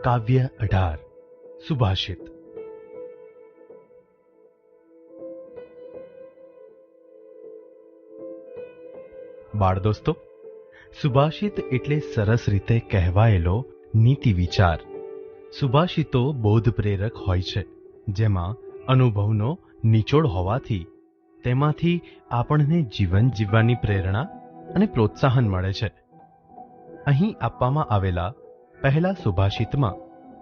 કાવ્ય 18 સુભાષિત। બાળ દોસ્તો, સુભાષિત એટલે સરસ રીતે કહેવાયેલો નીતિ વિચાર। સુભાષિતો બોધ પ્રેરક હોય છે, જેમાં અનુભવનો નિચોડ હોવાથી તેમાંથી આપણને જીવન જીવવાની પ્રેરણા અને પ્રોત્સાહન મળે છે। અહીં આપવામાં આવેલા પહેલા સુભાષિતમાં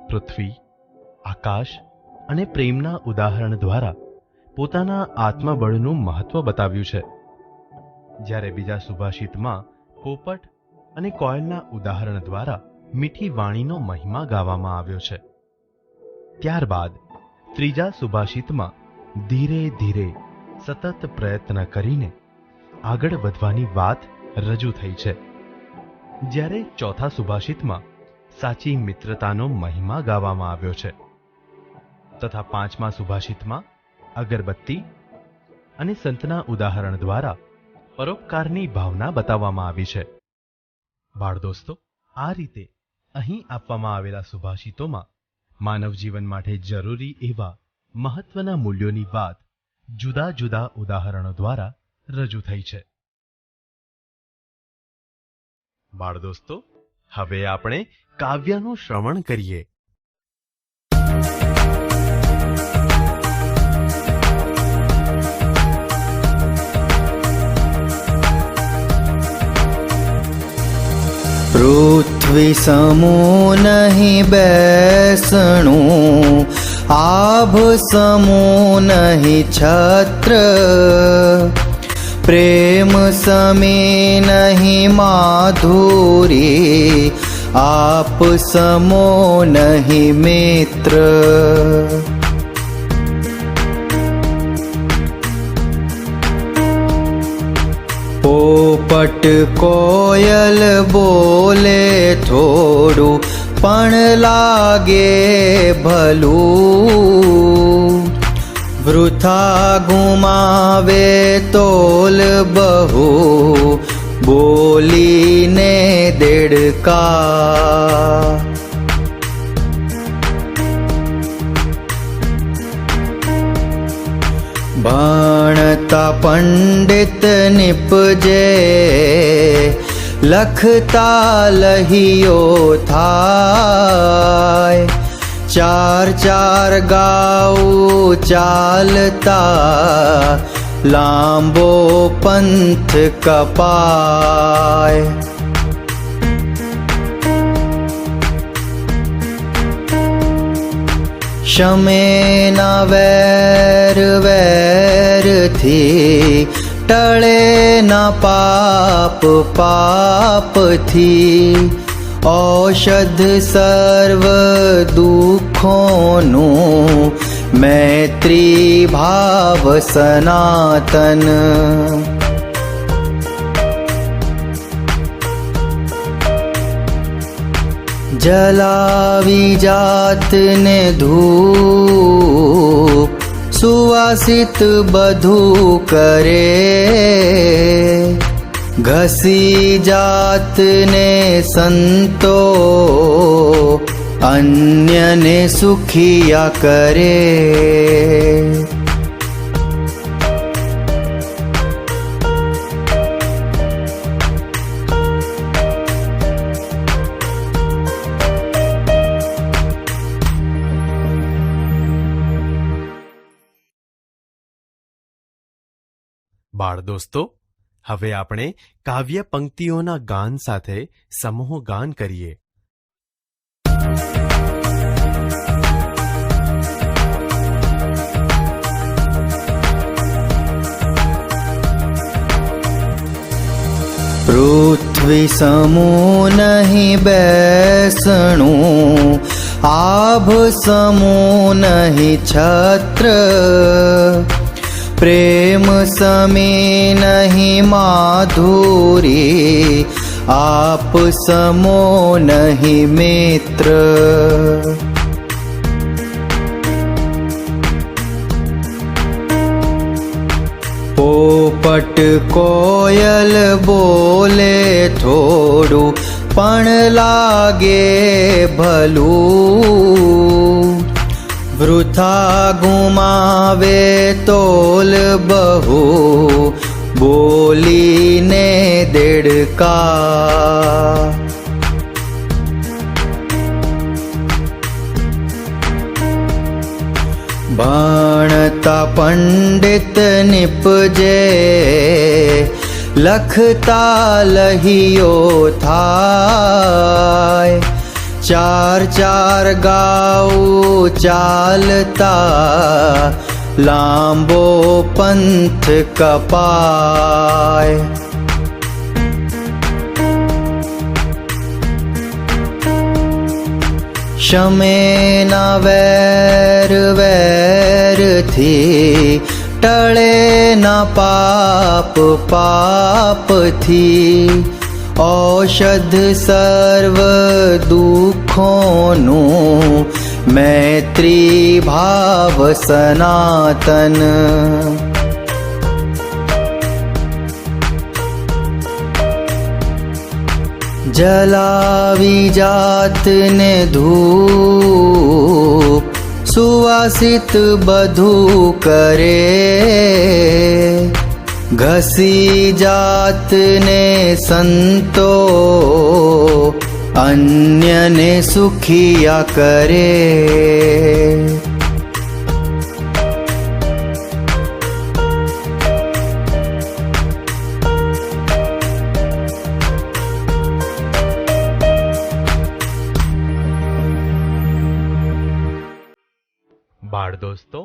પૃથ્વી, આકાશ અને પ્રેમના ઉદાહરણ દ્વારા પોતાના આત્મબળનું મહત્વ બતાવ્યું છે, જ્યારે બીજા સુભાષિતમાં પોપટ અને કોયલના ઉદાહરણ દ્વારા મીઠી વાણીનો મહિમા ગાવામાં આવ્યો છે। ત્યારબાદ ત્રીજા સુભાષિતમાં ધીરે ધીરે સતત પ્રયત્ન કરીને આગળ વધવાની વાત રજૂ થઈ છે, જ્યારે ચોથા સુભાષિતમાં સાચી મિત્રતાનો મહિમા ગાવામાં આવ્યો છે, તથા પાંચમા સુભાષિતમાં અગરબત્તી અને સંતના ઉદાહરણ દ્વારા પરોપકારની ભાવના બતાવવામાં આવી છે। બાળ દોસ્તો, આ રીતે અહીં આપવામાં આવેલા સુભાષિતોમાં માનવ જીવન માટે જરૂરી એવા મહત્વના મૂલ્યોની વાત જુદા જુદા ઉદાહરણો દ્વારા રજૂ થઈ છે। બાળ દોસ્તો, હવે આપણે કાવ્યનું શ્રવણ કરીએ। પૃથ્વી સમો નહીં બેસણું, આભ સમો નહીં છત્ર, પ્રેમ સમે નહીં માધુરી, આપ સમો નહીં મિત્ર। પોપટ કોયલ બોલે થોડું પણ લાગે ભલું, વૃથા ગુમાવે તોલ બહુ, બોલીને દેડકા। ભણતા પંડિત નિપજે, લખતા લહિયો થાય, ચાર ચાર ગાઉ ચાલતા, લાંબો પંથ કપાય। શમે ના વેર વેરથી, ટળે ના પાપ પાપથી, ઔષધ સર્વ દુઃખોનું, મૈત્રી ભાવ સનાતન। જલાવી જાતને ધૂપ, સુવાસિત બધું કરે, ઘસી જાતને સંતો, અન્યને સુખિયા કરે। બાળ દોસ્તો, હવે આપણે કાવ્ય પંક્તિઓના ગાન સાથે સમૂહ ગાન કરીએ। પૃથ્વી સમો નહીં બેસણું, આભ સમો નહીં છત્ર, પ્રેમ સમે નહીં માધુરી, આપ સમો નહીં મિત્ર। પોપટ કોયલ બોલે થોડું પણ લાગે ભલું, વૃથા ગુમાવે તોલ બહુ, બોલીને દેડકા. ભણતા પંડિત નિપજે, લખતા લહિયો થાય. ચાર ચાર ગાઉ ચાલતા, લાંબો પંથ કપાય. શમેના વેર વેરથી, ટળે ના પાપ પાપથી. ઔષધ સર્વ દુઃખોનું, મૈત્રી ભાવ સનાતન. જલાવી જાતને ધૂપ, સુવાસિત બધું કરે. ઘસી જાતને સંતો, અન્યને સુખિયા કરે. બાળ દોસ્તો,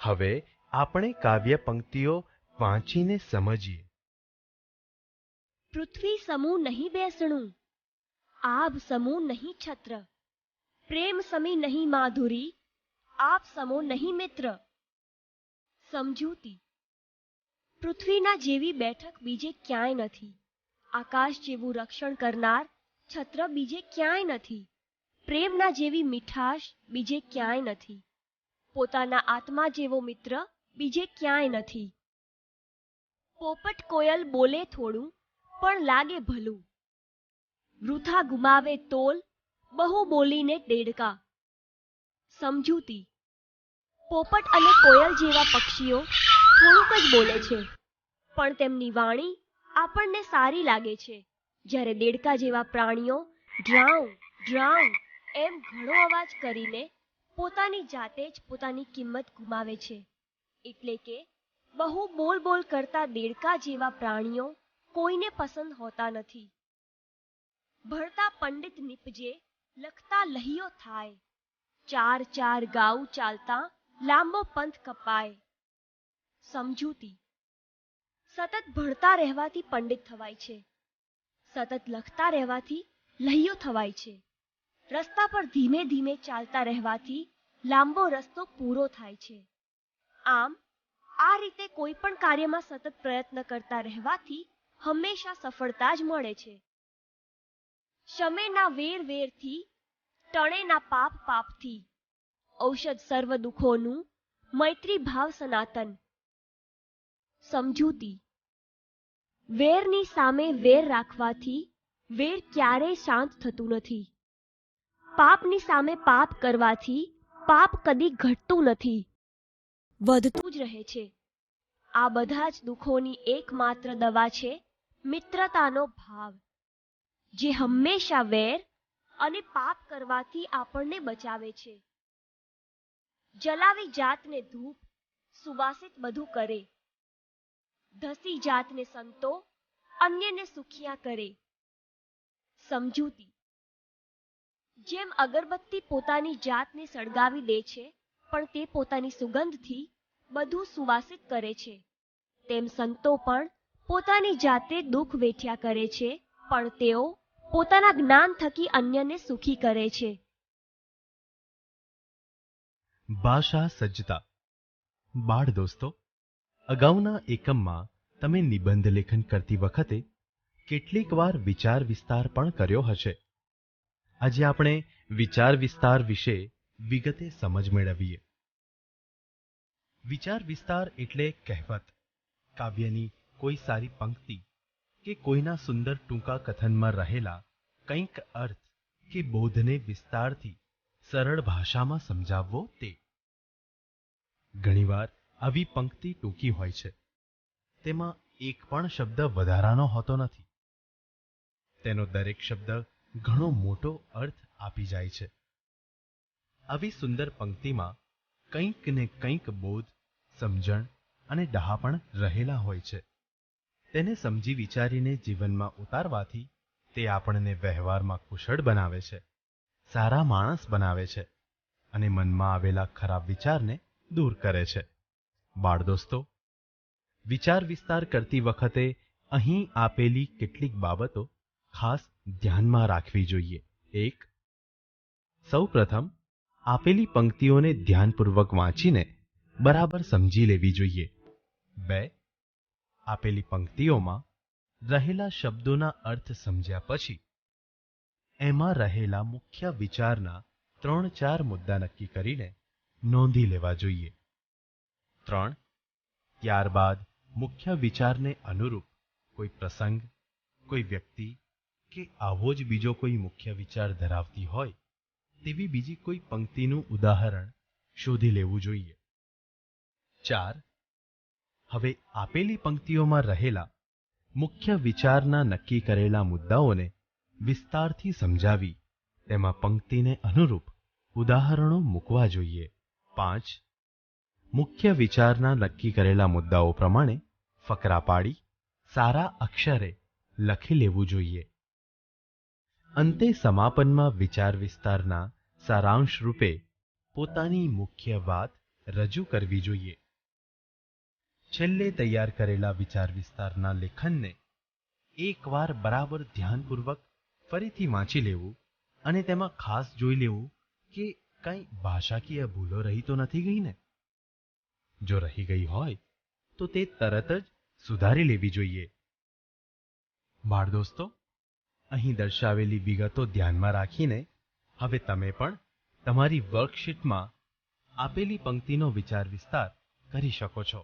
હવે આપણે કાવ્ય પંક્તિઓ વાંચીને સમજીએ. પૃથ્વી સમૂહ નહીં બેસણું, આભ સમૂહ નહીં છત્ર. પ્રેમ સમી નહીં માધુરી, આપ સમો નહીં મિત્ર. સમજૂતી. પૃથ્વીના જેવી બેઠક બીજે ક્યાંય નથી. આકાશ જેવું રક્ષણ કરનાર છત્ર બીજે ક્યાંય નથી. પ્રેમના જેવી મીઠાશ બીજે ક્યાંય નથી. પોતાના આત્મા જેવો મિત્ર બીજે ક્યાંય નથી. પોપટ કોયલ બોલે થોડું, પણ લાગે ભલું. વૃથા ગુમાવે તોલ, બહુ બોલીને દેડકા. સમજૂતી. પોપટ અને કોયલ જેવા પક્ષીઓ થોડુંક જ બોલે છે, પણ તેમની વાણી આપણને સારી લાગે છે. જ્યારે દેડકા જેવા પ્રાણીઓ ડ્રાઉ ડ્રાઉ એમ ઘણો અવાજ કરીને પોતાની જાતે જ પોતાની કિંમત ગુમાવે છે. એટલે કે બહુ બોલ બોલ કરતા દેડકા જેવા પ્રાણીઓ કોઈને પસંદ હોતા નથી. ભણતા પંડિત નિપજે, લખતા લહિયો થાય. ચાર ચાર ગાઉ ચાલતા, લાંબો પંથ કપાય. સમજૂતી. સતત ભણતા રહેવાથી પંડિત થવાય છે. સતત લખતા રહેવાથી લહિયો થવાય છે. રસ્તા પર ધીમે ધીમે ચાલતા રહેવાથી લાંબો રસ્તો પૂરો થાય છે. આમ આ રીતે કોઈ પણ કાર્યમાં સતત પ્રયત્ન કરતા રહેવાથી હંમેશા સફળતા જ મળે છે. શમેના વેર વેરથી, ટણેના પાપ પાપથી. ઔષધ સર્વ દુઃખોનું, મૈત્રી ભાવ સનાતન. સમજૂતી. વેરની સામે વેર રાખવાથી વેર ક્યારેય શાંત થતું નથી. પાપની સામે પાપ કરવાથી પાપ કદી ઘટતું નથી, વધતું જ રહે છે. આ બધા જ દુઃખોની એકમાત્ર દવા છે મિત્રતાનો ભાવ, જે હંમેશા વેર અને પાપ કરવાથી આપણને બચાવે છે. જલાવી જાતને ધૂપ, સુવાસિત બધું કરે. ધસી જાતને સંતો, અન્યને સુખિયા કરે. સમજૂતી. જેમ અગરબત્તી પોતાની જાતને સળગાવી દે છે, પણ તે પોતાની સુગંધથી બધું સુવાસિત કરે છે, તેમ સંતો પણ પોતાની જાતે દુઃખ વેઠ્યા કરે છે, પણ તેઓ પોતાના જ્ઞાન થકી અન્યને સુખી કરે છે. ભાષા સજ્જતા. બાળ દોસ્તો, અગાઉના એકમમાં તમે નિબંધ લેખન કરતી વખતે કેટલીક વાર વિચાર વિસ્તાર પણ કર્યો હશે. આજે આપણે વિચાર વિસ્તાર વિશે વિગતે સમજ મેળવીએ. વિચાર વિસ્તાર એટલે કહેવત, કાવ્યની કોઈ સારી પંક્તિ કે કોઈના સુંદર ટૂંકા કથનમાં રહેલા કંઈક અર્થ કે બોધને વિસ્તારથી સરળ ભાષામાં સમજાવવો તે. ઘણીવાર આવી પંક્તિ ટૂંકી હોય છે, તેમાં એક પણ શબ્દ વધારાનો હોતો નથી. તેનો દરેક શબ્દ ઘણો મોટો અર્થ આપી જાય છે. આવી સુંદર પંક્તિમાં કંઈક ને કંઈક બોધ, સમજણ અને ડહાપણ રહેલા હોય છે. તેને સમજી વિચારીને જીવનમાં ઉતારવાથી તે આપણને વ્યવહારમાં કુશળ બનાવે છે, સારા માણસ બનાવે છે અને મનમાં આવેલા ખરાબ વિચારને દૂર કરે છે. બાળ દોસ્તો, વિચાર વિસ્તાર કરતી વખતે અહીં આપેલી કેટલીક બાબતો ખાસ ધ્યાનમાં રાખવી જોઈએ. 1. સૌપ્રથમ આપેલી પંક્તિઓને ધ્યાનપૂર્વક વાંચીને બરાબર સમજી લેવી જોઈએ. 2. આપેલી પંક્તિઓમાં રહેલા શબ્દોના અર્થ સમજ્યા પછી એમાં રહેલા મુખ્ય વિચારના 3-4 મુદ્દા નક્કી કરીને નોંધી લેવા જોઈએ. 3. ત્યારબાદ મુખ્ય વિચારને અનુરૂપ કોઈ પ્રસંગ, કોઈ વ્યક્તિ કે આવો જ બીજો કોઈ મુખ્ય વિચાર ધરાવતી હોય તેવી બીજી કોઈ પંક્તિનું ઉદાહરણ શોધી લેવું જોઈએ. 4. હવે આપેલી પંક્તિઓમાં રહેલા મુખ્ય વિચારના નક્કી કરેલા મુદ્દાઓને વિસ્તારથી સમજાવી તેમાં પંક્તિને અનુરૂપ ઉદાહરણો મૂકવા જોઈએ. 5. મુખ્ય વિચારના નક્કી કરેલા મુદ્દાઓ પ્રમાણે ફકરા પાડી સારા અક્ષરે લખી લેવું જોઈએ. અંતે સમાપનમાં વિચાર વિસ્તારના સારાંશ રૂપે પોતાની મુખ્ય વાત રજૂ કરવી જોઈએ. છેલ્લે તૈયાર કરેલા વિચાર વિસ્તારના લેખનને એકવાર બરાબર ધ્યાનપૂર્વક ફરીથી વાંચી લેવું અને તેમાં ખાસ જોઈ લેવું કે કંઈ ભાષાકીય ભૂલો રહી તો નથી ગઈ ને? જો રહી ગઈ હોય તો તે તરત જ સુધારી લેવી જોઈએ. બાળ દોસ્તો, અહીં દર્શાવેલી વિગતો ધ્યાનમાં રાખીને હવે તમે પણ તમારી વર્કશીટમાં આપેલી પંક્તિનો વિચાર વિસ્તાર કરી શકો છો.